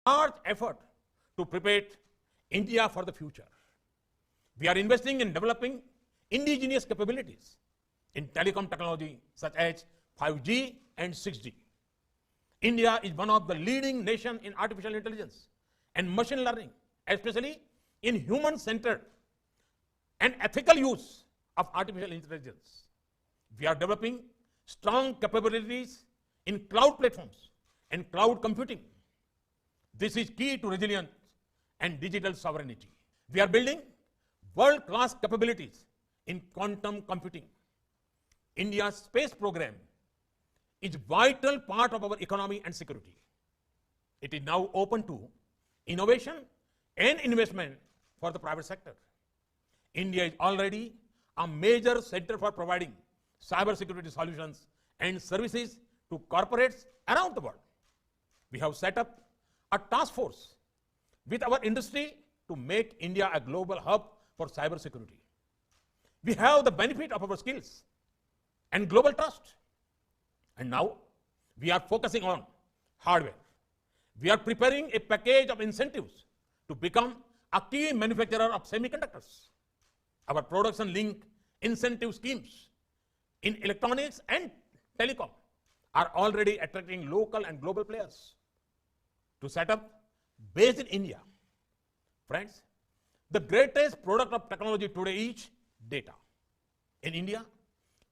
large effort to prepare India for the future. We are investing in developing indigenous capabilities in telecom technology such as 5G and 6G. India is one of the leading nations in artificial intelligence and machine learning, especially in human-centered and ethical use of artificial intelligence. We are developing strong capabilities in cloud platforms and cloud computing. This is key to resilience and digital sovereignty. We are building world-class capabilities in quantum computing. India's space program is a vital part of our economy and security. It is now open to innovation and investment for the private sector. India is already a major center for providing cybersecurity solutions and services to corporates around the world. We have set up a task force with our industry to make India a global hub for cybersecurity. We have the benefit of our skills and global trust. And now we are focusing on hardware. We are preparing a package of incentives to become a key manufacturer of semiconductors. Our production link incentive schemes in electronics and telecom are already attracting local and global players to set up base in India. Friends, the greatest product of technology today is data. In India,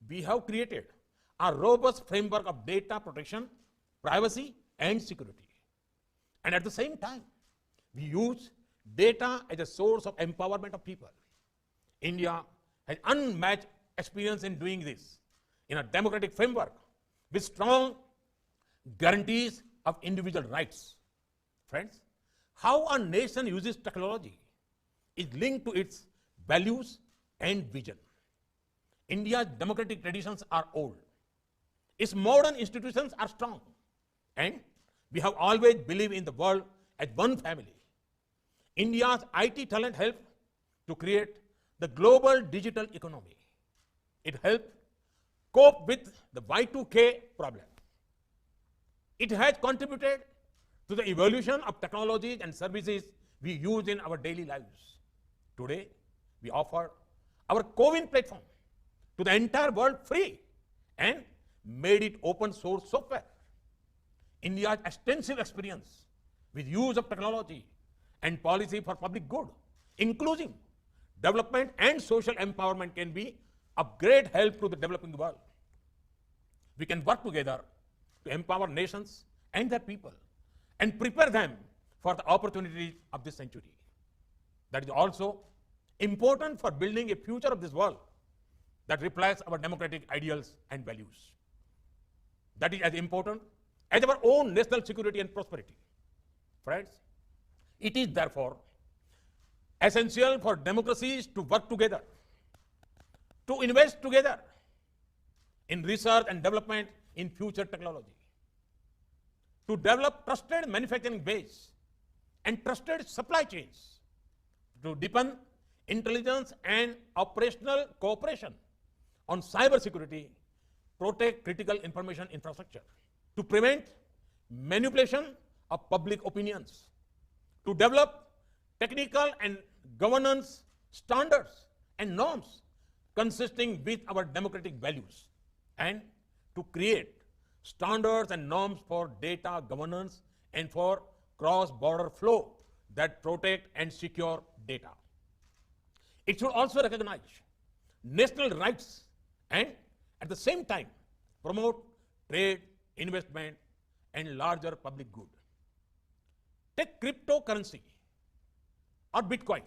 we have created a robust framework of data protection, privacy, and security. And at the same time, we use data as a source of empowerment of people. India has unmatched experience in doing this in a democratic framework with strong guarantees of individual rights. Friends, how a nation uses technology is linked to its values and vision. India's democratic traditions are old. Its modern institutions are strong. And we have always believed in the world as one family. India's IT talent helped to create the global digital economy. It helped cope with the Y2K problem. It has contributed to the evolution of technologies and services we use in our daily lives. Today, we offer our CoWIN platform to the entire world free and made it open source software. India's extensive experience with use of technology and policy for public good, including development and social empowerment, can be of great help to the developing world. We can work together to empower nations and their people and prepare them for the opportunities of this century. That is also important for building a future of this world that reflects our democratic ideals and values. That is as important as our own national security and prosperity. Friends, it is therefore essential for democracies to work together, to invest together in research and development in future technology, to develop trusted manufacturing base and trusted supply chains, to deepen intelligence and operational cooperation on cybersecurity, protect critical information infrastructure, to prevent manipulation of public opinions, to develop technical and governance standards and norms consisting with our democratic values, and to create standards and norms for data governance and for cross-border flow that protect and secure data. It should also recognize national rights and at the same time promote trade, investment, and larger public good. Take cryptocurrency or Bitcoin,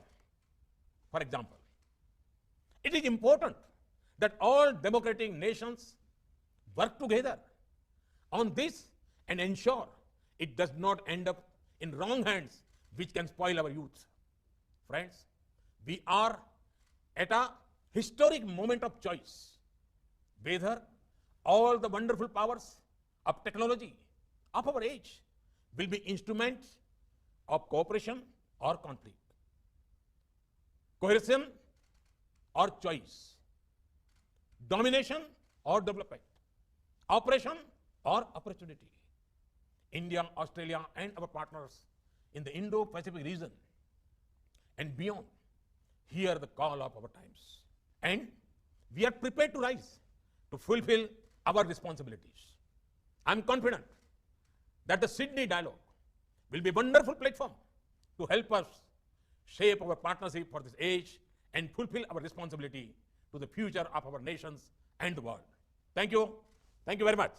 for example. It is important that all democratic nations work together on this and ensure it does not end up in wrong hands, which can spoil our youth. Friends, we are at a historic moment of choice, whether all the wonderful powers of technology of our age will be instruments of cooperation or conflict, coercion or choice, domination or development, operation or opportunity. India, Australia, and our partners in the Indo-Pacific region and beyond hear the call of our times. And we are prepared to rise to fulfill our responsibilities. I'm confident that the Sydney Dialogue will be a wonderful platform to help us shape our partnership for this age and fulfill our responsibility to the future of our nations and the world. Thank you. Thank you very much.